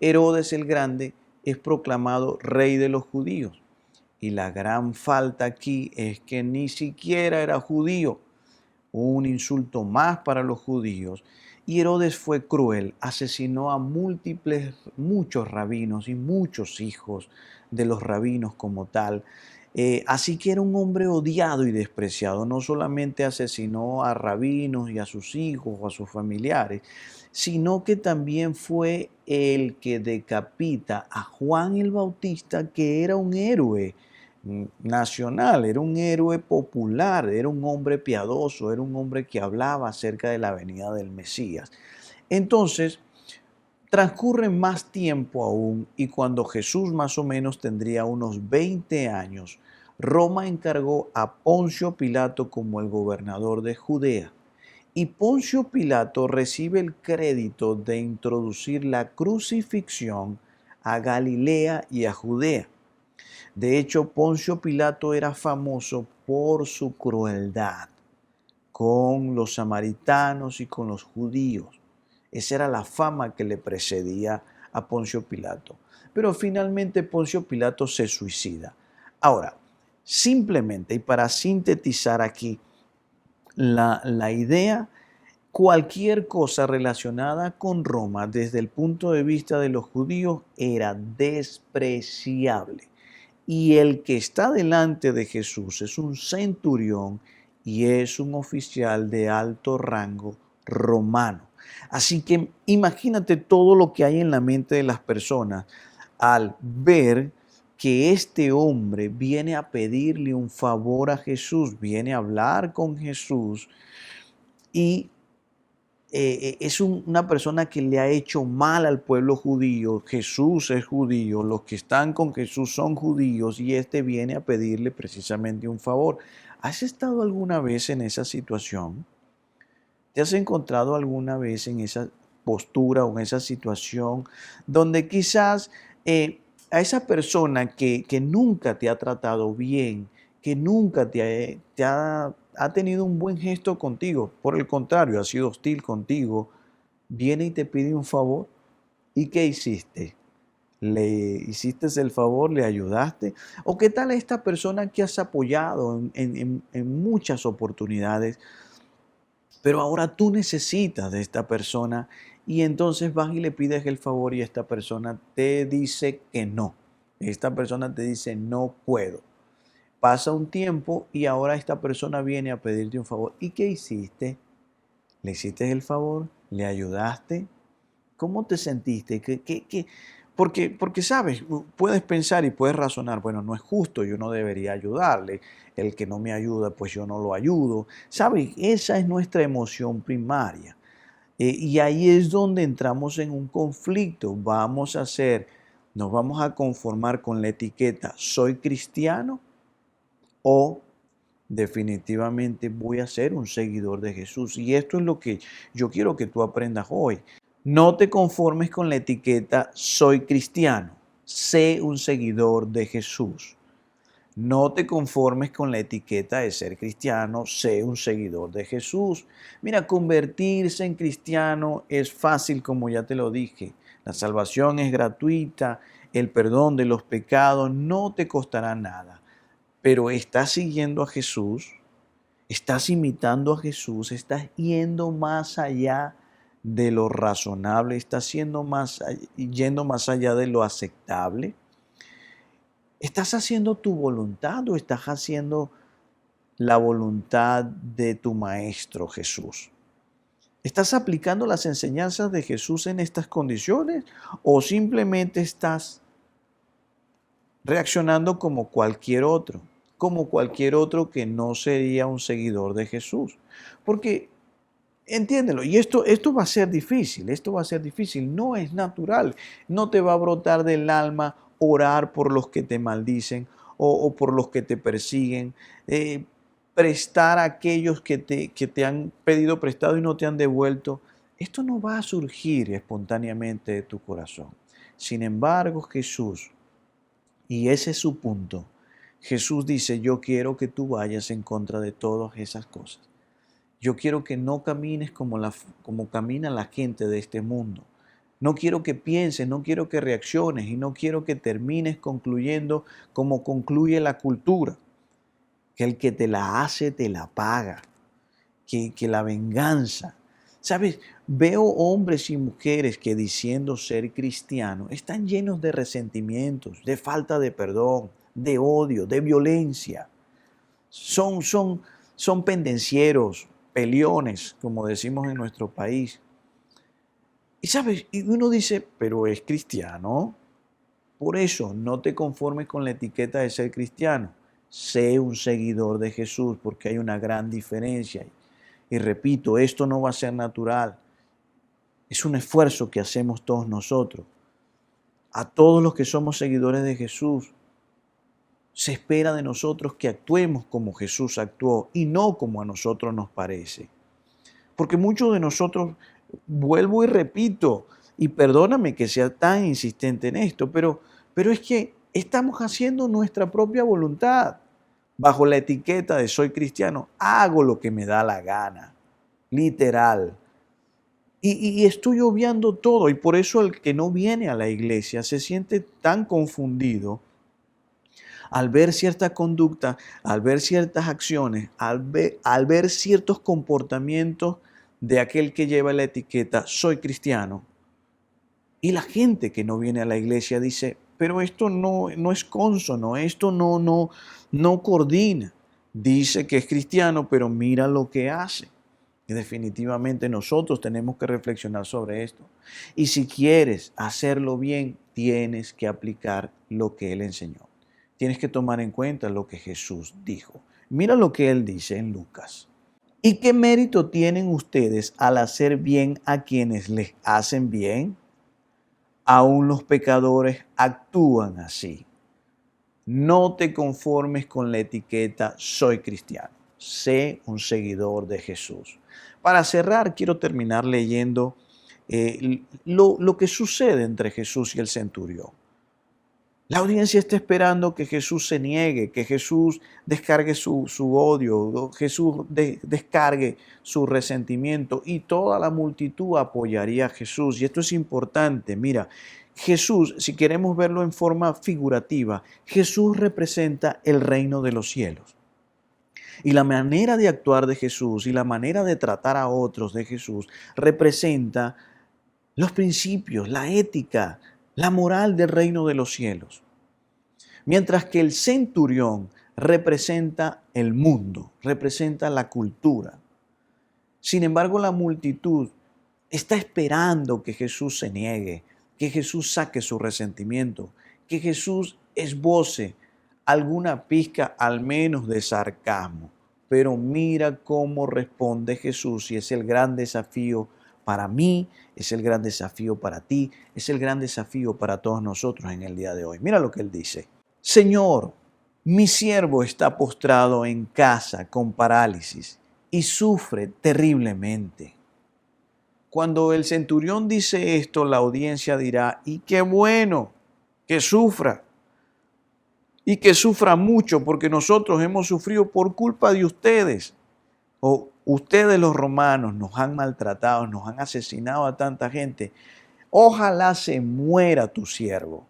Herodes el Grande es proclamado rey de los judíos. Y la gran falta aquí es que ni siquiera era judío. Un insulto más para los judíos. Y Herodes fue cruel, asesinó a muchos rabinos y muchos hijos de los rabinos como tal. Así que era un hombre odiado y despreciado. No solamente asesinó a rabinos y a sus hijos o a sus familiares, sino que también fue el que decapita a Juan el Bautista, que era un héroe nacional, era un héroe popular, era un hombre piadoso, era un hombre que hablaba acerca de la venida del Mesías. Entonces, transcurre más tiempo aún y cuando Jesús más o menos tendría unos 20 años, Roma encargó a Poncio Pilato como el gobernador de Judea. Y Poncio Pilato recibe el crédito de introducir la crucifixión a Galilea y a Judea. De hecho, Poncio Pilato era famoso por su crueldad con los samaritanos y con los judíos. Esa era la fama que le precedía a Poncio Pilato. Pero finalmente Poncio Pilato se suicida. Ahora, simplemente, y para sintetizar aquí la idea, cualquier cosa relacionada con Roma desde el punto de vista de los judíos era despreciable. Y el que está delante de Jesús es un centurión y es un oficial de alto rango romano. Así que imagínate todo lo que hay en la mente de las personas al ver que este hombre viene a pedirle un favor a Jesús, viene a hablar con Jesús y es una persona que le ha hecho mal al pueblo judío. Jesús es judío, los que están con Jesús son judíos y este viene a pedirle precisamente un favor. ¿Has estado alguna vez en esa situación? ¿Te has encontrado alguna vez en esa postura o en esa situación donde quizás a esa persona que nunca te ha tratado bien, que nunca ha tenido un buen gesto contigo, por el contrario, ha sido hostil contigo, viene y te pide un favor? ¿Y qué hiciste? ¿Le hiciste el favor? ¿Le ayudaste? ¿O qué tal a esta persona que has apoyado en muchas oportunidades? Pero ahora tú necesitas de esta persona y entonces vas y le pides el favor y esta persona te dice que no. Esta persona te dice no puedo. Pasa un tiempo y ahora esta persona viene a pedirte un favor. ¿Y qué hiciste? ¿Le hiciste el favor? ¿Le ayudaste? ¿Cómo te sentiste? Porque, sabes, puedes pensar y puedes razonar, bueno, no es justo, yo no debería ayudarle. El que no me ayuda, pues yo no lo ayudo. ¿Sabes? Esa es nuestra emoción primaria. Y ahí es donde entramos en un conflicto. Nos vamos a conformar con la etiqueta soy cristiano o definitivamente voy a ser un seguidor de Jesús. Y esto es lo que yo quiero que tú aprendas hoy. No te conformes con la etiqueta soy cristiano, sé un seguidor de Jesús. No te conformes con la etiqueta de ser cristiano, sé un seguidor de Jesús. Mira, convertirse en cristiano es fácil, como ya te lo dije. La salvación es gratuita, el perdón de los pecados no te costará nada. Pero estás siguiendo a Jesús, estás imitando a Jesús, estás yendo más allá de lo razonable, estás yendo más allá de lo aceptable. ¿Estás haciendo tu voluntad o estás haciendo la voluntad de tu Maestro Jesús? ¿Estás aplicando las enseñanzas de Jesús en estas condiciones o simplemente estás reaccionando como cualquier otro que no sería un seguidor de Jesús? Porque Entiéndelo. Y esto va a ser difícil, esto va a ser difícil. No es natural. No te va a brotar del alma orar por los que te maldicen o por los que te persiguen. Prestar a aquellos que te han pedido prestado y no te han devuelto. Esto no va a surgir espontáneamente de tu corazón. Sin embargo, Jesús, y ese es su punto, Jesús dice, yo quiero que tú vayas en contra de todas esas cosas. Yo quiero que no camines como camina la gente de este mundo. No quiero que pienses, no quiero que reacciones y no quiero que termines concluyendo como concluye la cultura. Que el que te la hace, te la paga. Que la venganza. ¿Sabes? Veo hombres y mujeres que diciendo ser cristianos están llenos de resentimientos, de falta de perdón, de odio, de violencia. Son pendencieros, peleones, como decimos en nuestro país. Y sabes, y uno dice, pero es cristiano. Por eso, no te conformes con la etiqueta de ser cristiano. Sé un seguidor de Jesús, porque hay una gran diferencia. Y repito, esto no va a ser natural. Es un esfuerzo que hacemos todos nosotros. A todos los que somos seguidores de Jesús, se espera de nosotros que actuemos como Jesús actuó y no como a nosotros nos parece. Porque muchos de nosotros, vuelvo y repito, y perdóname que sea tan insistente en esto, pero es que estamos haciendo nuestra propia voluntad. Bajo la etiqueta de soy cristiano, hago lo que me da la gana, literal. Y estoy obviando todo, y por eso el que no viene a la iglesia se siente tan confundido al ver cierta conducta, al ver ciertas acciones, al ver ciertos comportamientos de aquel que lleva la etiqueta soy cristiano. Y la gente que no viene a la iglesia dice, pero esto no es cónsono, esto no coordina. Dice que es cristiano, pero mira lo que hace. Y definitivamente nosotros tenemos que reflexionar sobre esto. Y si quieres hacerlo bien, tienes que aplicar lo que Él enseñó. Tienes que tomar en cuenta lo que Jesús dijo. Mira lo que Él dice en Lucas. ¿Y qué mérito tienen ustedes al hacer bien a quienes les hacen bien? Aún los pecadores actúan así. No te conformes con la etiqueta soy cristiano. Sé un seguidor de Jesús. Para cerrar, quiero terminar leyendo lo que sucede entre Jesús y el centurión. La audiencia está esperando que Jesús se niegue, que Jesús descargue su odio, Jesús descargue su resentimiento y toda la multitud apoyaría a Jesús. Y esto es importante, mira, Jesús, si queremos verlo en forma figurativa, Jesús representa el reino de los cielos. Y la manera de actuar de Jesús y la manera de tratar a otros de Jesús representa los principios, la ética, la moral del reino de los cielos. Mientras que el centurión representa el mundo, representa la cultura. Sin embargo, la multitud está esperando que Jesús se niegue, que Jesús saque su resentimiento, que Jesús esboce alguna pizca al menos de sarcasmo. Pero mira cómo responde Jesús y es el gran desafío para mí, es el gran desafío para ti, es el gran desafío para todos nosotros en el día de hoy. Mira lo que Él dice. Señor, mi siervo está postrado en casa con parálisis y sufre terriblemente. Cuando el centurión dice esto, la audiencia dirá, y qué bueno que sufra. Y que sufra mucho porque nosotros hemos sufrido por culpa de ustedes. O ustedes los romanos nos han maltratado, nos han asesinado a tanta gente. Ojalá se muera tu siervo.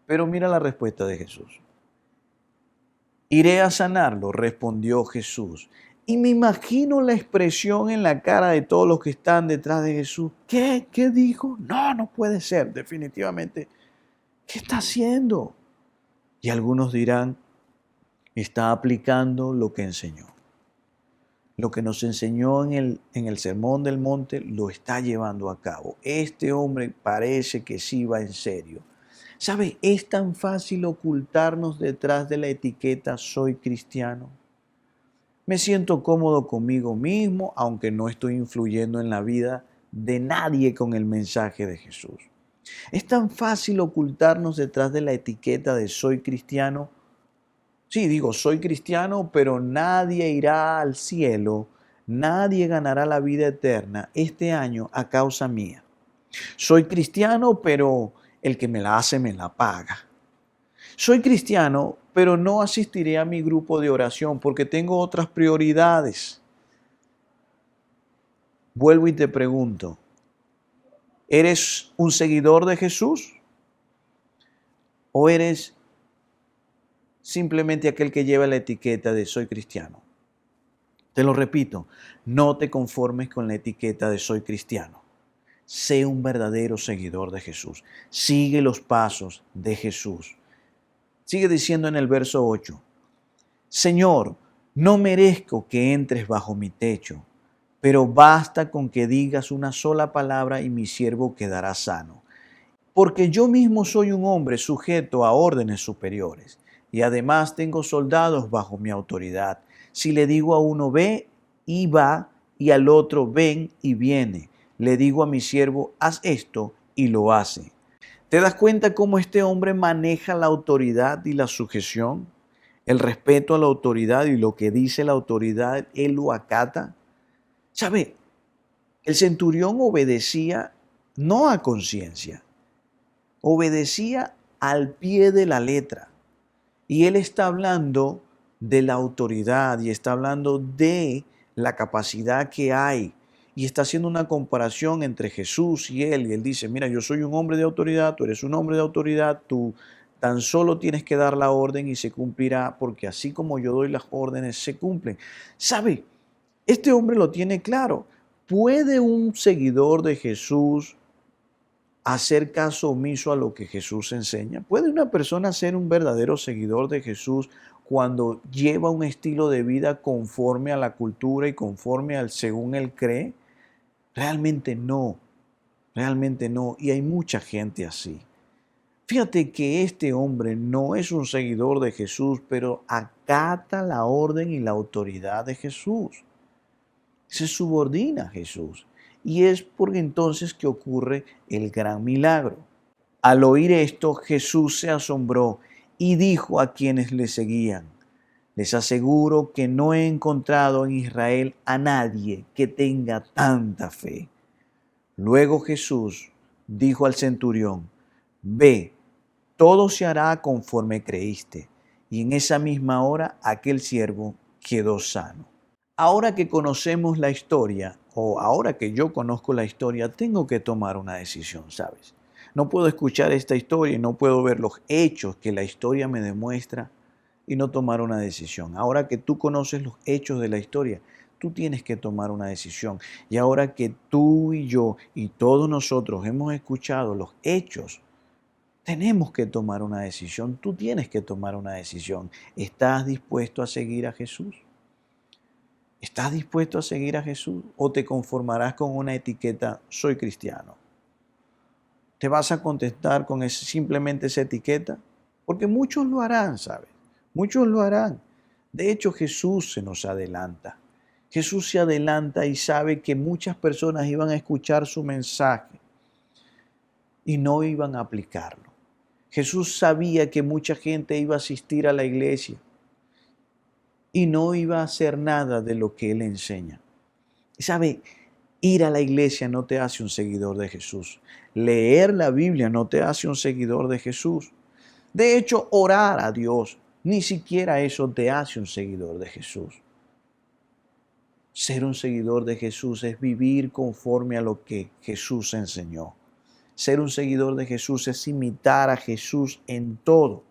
Pero mira la respuesta de Jesús. Iré a sanarlo, respondió Jesús. Y me imagino la expresión en la cara de todos los que están detrás de Jesús. ¿Qué? ¿Qué dijo? No puede ser, definitivamente. ¿Qué está haciendo? Y algunos dirán, está aplicando lo que enseñó. Lo que nos enseñó en el Sermón del Monte lo está llevando a cabo. Este hombre parece que sí va en serio. ¿Sabe? Es tan fácil ocultarnos detrás de la etiqueta soy cristiano. Me siento cómodo conmigo mismo, aunque no estoy influyendo en la vida de nadie con el mensaje de Jesús. Es tan fácil ocultarnos detrás de la etiqueta de soy cristiano. Sí, digo, soy cristiano, pero nadie irá al cielo, nadie ganará la vida eterna este año a causa mía. Soy cristiano, pero el que me la hace me la paga. Soy cristiano, pero no asistiré a mi grupo de oración porque tengo otras prioridades. Vuelvo y te pregunto, ¿eres un seguidor de Jesús? ¿O eres simplemente aquel que lleva la etiqueta de soy cristiano? Te lo repito, no te conformes con la etiqueta de soy cristiano. Sé un verdadero seguidor de Jesús. Sigue los pasos de Jesús. Sigue diciendo en el verso 8, Señor, no merezco que entres bajo mi techo, pero basta con que digas una sola palabra y mi siervo quedará sano. Porque yo mismo soy un hombre sujeto a órdenes superiores y además tengo soldados bajo mi autoridad. Si le digo a uno ve y va y al otro ven y viene, le digo a mi siervo haz esto y lo hace. ¿Te das cuenta cómo este hombre maneja la autoridad y la sujeción? El respeto a la autoridad y lo que dice la autoridad, él lo acata. ¿Sabe? El centurión obedecía no a conciencia, obedecía al pie de la letra. Y él está hablando de la autoridad y está hablando de la capacidad que hay. Y está haciendo una comparación entre Jesús y él. Y él dice, mira, yo soy un hombre de autoridad, tú eres un hombre de autoridad, tú tan solo tienes que dar la orden y se cumplirá, porque así como yo doy las órdenes, se cumplen. ¿Sabe? Este hombre lo tiene claro. ¿Puede un seguidor de Jesús hacer caso omiso a lo que Jesús enseña? ¿Puede una persona ser un verdadero seguidor de Jesús cuando lleva un estilo de vida conforme a la cultura y conforme al según él cree? Realmente no, realmente no. Y hay mucha gente así. Fíjate que este hombre no es un seguidor de Jesús, pero acata la orden y la autoridad de Jesús. Se subordina a Jesús. Y es porque entonces que ocurre el gran milagro. Al oír esto, Jesús se asombró y dijo a quienes le seguían, les aseguro que no he encontrado en Israel a nadie que tenga tanta fe. Luego Jesús dijo al centurión, ve, todo se hará conforme creíste. Y en esa misma hora aquel siervo quedó sano. Ahora que conocemos la historia, o ahora que yo conozco la historia, tengo que tomar una decisión, ¿sabes? No puedo escuchar esta historia y no puedo ver los hechos que la historia me demuestra y no tomar una decisión. Ahora que tú conoces los hechos de la historia, tú tienes que tomar una decisión. Y ahora que tú y yo y todos nosotros hemos escuchado los hechos, tenemos que tomar una decisión. Tú tienes que tomar una decisión. ¿Estás dispuesto a seguir a Jesús? ¿Estás dispuesto a seguir a Jesús o te conformarás con una etiqueta soy cristiano? ¿Te vas a contestar con simplemente esa etiqueta? Porque muchos lo harán, ¿sabes? Muchos lo harán. De hecho, Jesús se nos adelanta. Jesús se adelanta y sabe que muchas personas iban a escuchar su mensaje y no iban a aplicarlo. Jesús sabía que mucha gente iba a asistir a la iglesia y no iba a hacer nada de lo que Él enseña. ¿Sabe? Ir a la iglesia no te hace un seguidor de Jesús. Leer la Biblia no te hace un seguidor de Jesús. De hecho, orar a Dios, ni siquiera eso te hace un seguidor de Jesús. Ser un seguidor de Jesús es vivir conforme a lo que Jesús enseñó. Ser un seguidor de Jesús es imitar a Jesús en todo.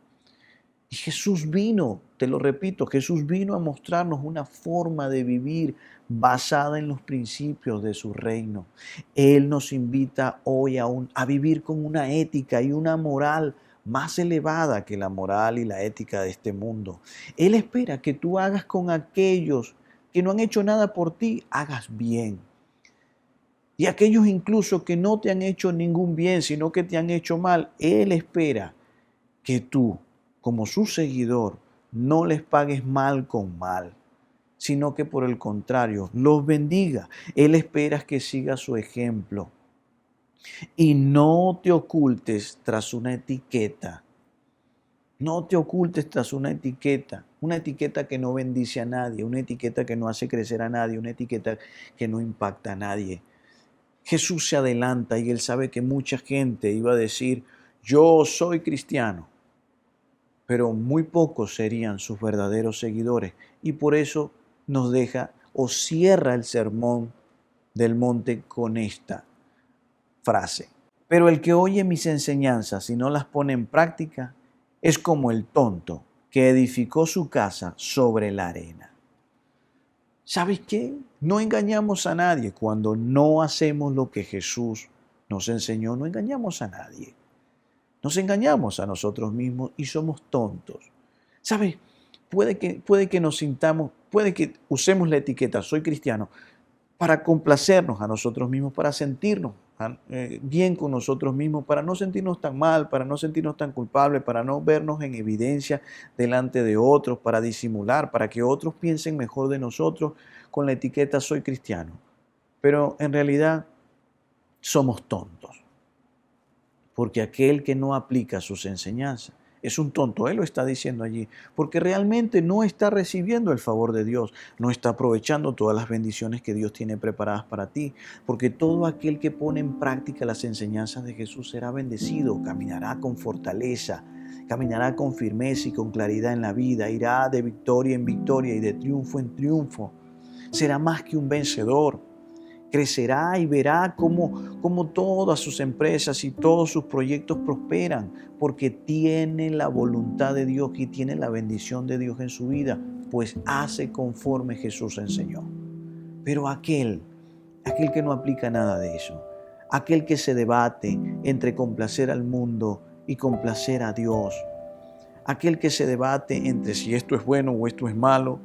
Y Jesús vino, te lo repito, Jesús vino a mostrarnos una forma de vivir basada en los principios de su reino. Él nos invita hoy a vivir con una ética y una moral más elevada que la moral y la ética de este mundo. Él espera que tú hagas con aquellos que no han hecho nada por ti, hagas bien. Y aquellos incluso que no te han hecho ningún bien, sino que te han hecho mal, Él espera que tú, como su seguidor, no les pagues mal con mal, sino que por el contrario, los bendiga. Él espera que sigas su ejemplo. Y no te ocultes tras una etiqueta. No te ocultes tras una etiqueta que no bendice a nadie, una etiqueta que no hace crecer a nadie, una etiqueta que no impacta a nadie. Jesús se adelanta y Él sabe que mucha gente iba a decir, yo soy cristiano, pero muy pocos serían sus verdaderos seguidores. Y por eso nos deja o cierra el sermón del monte con esta frase. Pero el que oye mis enseñanzas y no las pone en práctica es como el tonto que edificó su casa sobre la arena. ¿Sabes qué? No engañamos a nadie cuando no hacemos lo que Jesús nos enseñó. No engañamos a nadie. Nos engañamos a nosotros mismos y somos tontos. ¿Sabes? Puede que nos sintamos, puede que usemos la etiqueta soy cristiano para complacernos a nosotros mismos, para sentirnos bien con nosotros mismos, para no sentirnos tan mal, para no sentirnos tan culpables, para no vernos en evidencia delante de otros, para disimular, para que otros piensen mejor de nosotros con la etiqueta soy cristiano. Pero en realidad somos tontos, porque aquel que no aplica sus enseñanzas es un tonto, Él lo está diciendo allí, porque realmente no está recibiendo el favor de Dios, no está aprovechando todas las bendiciones que Dios tiene preparadas para ti, porque todo aquel que pone en práctica las enseñanzas de Jesús será bendecido, caminará con fortaleza, caminará con firmeza y con claridad en la vida, irá de victoria en victoria y de triunfo en triunfo, será más que un vencedor. Crecerá y verá cómo todas sus empresas y todos sus proyectos prosperan, porque tiene la voluntad de Dios y tiene la bendición de Dios en su vida, pues hace conforme Jesús enseñó. Pero aquel que no aplica nada de eso, aquel que se debate entre complacer al mundo y complacer a Dios, aquel que se debate entre si esto es bueno o esto es malo,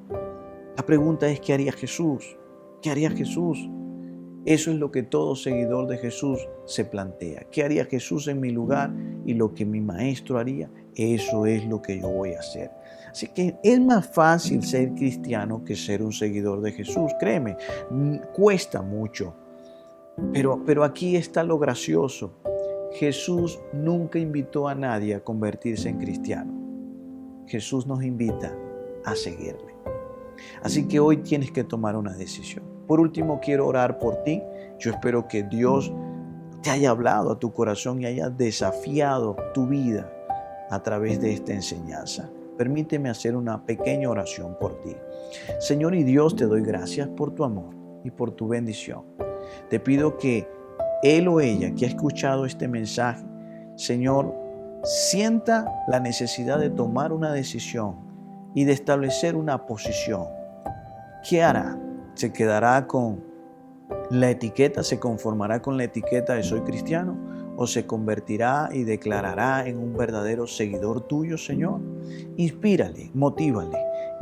la pregunta es, ¿qué haría Jesús? ¿Qué haría Jesús? Eso es lo que todo seguidor de Jesús se plantea. ¿Qué haría Jesús en mi lugar? Y lo que mi maestro haría, eso es lo que yo voy a hacer. Así que es más fácil ser cristiano que ser un seguidor de Jesús. Créeme, cuesta mucho. Pero aquí está lo gracioso. Jesús nunca invitó a nadie a convertirse en cristiano. Jesús nos invita a seguirle. Así que hoy tienes que tomar una decisión. Por último, quiero orar por ti. Yo espero que Dios te haya hablado a tu corazón y haya desafiado tu vida a través de esta enseñanza. Permíteme hacer una pequeña oración por ti. Señor y Dios, te doy gracias por tu amor y por tu bendición. Te pido que él o ella que ha escuchado este mensaje, Señor, sienta la necesidad de tomar una decisión y de establecer una posición. ¿Qué hará? ¿Se quedará con la etiqueta, se conformará con la etiqueta de soy cristiano? ¿O se convertirá y declarará en un verdadero seguidor tuyo, Señor? Inspírale, motívale,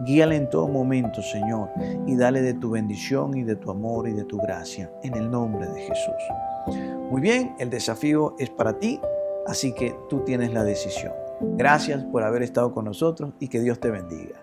guíale en todo momento, Señor, y dale de tu bendición y de tu amor y de tu gracia, en el nombre de Jesús. Muy bien, el desafío es para ti, así que tú tienes la decisión. Gracias por haber estado con nosotros y que Dios te bendiga.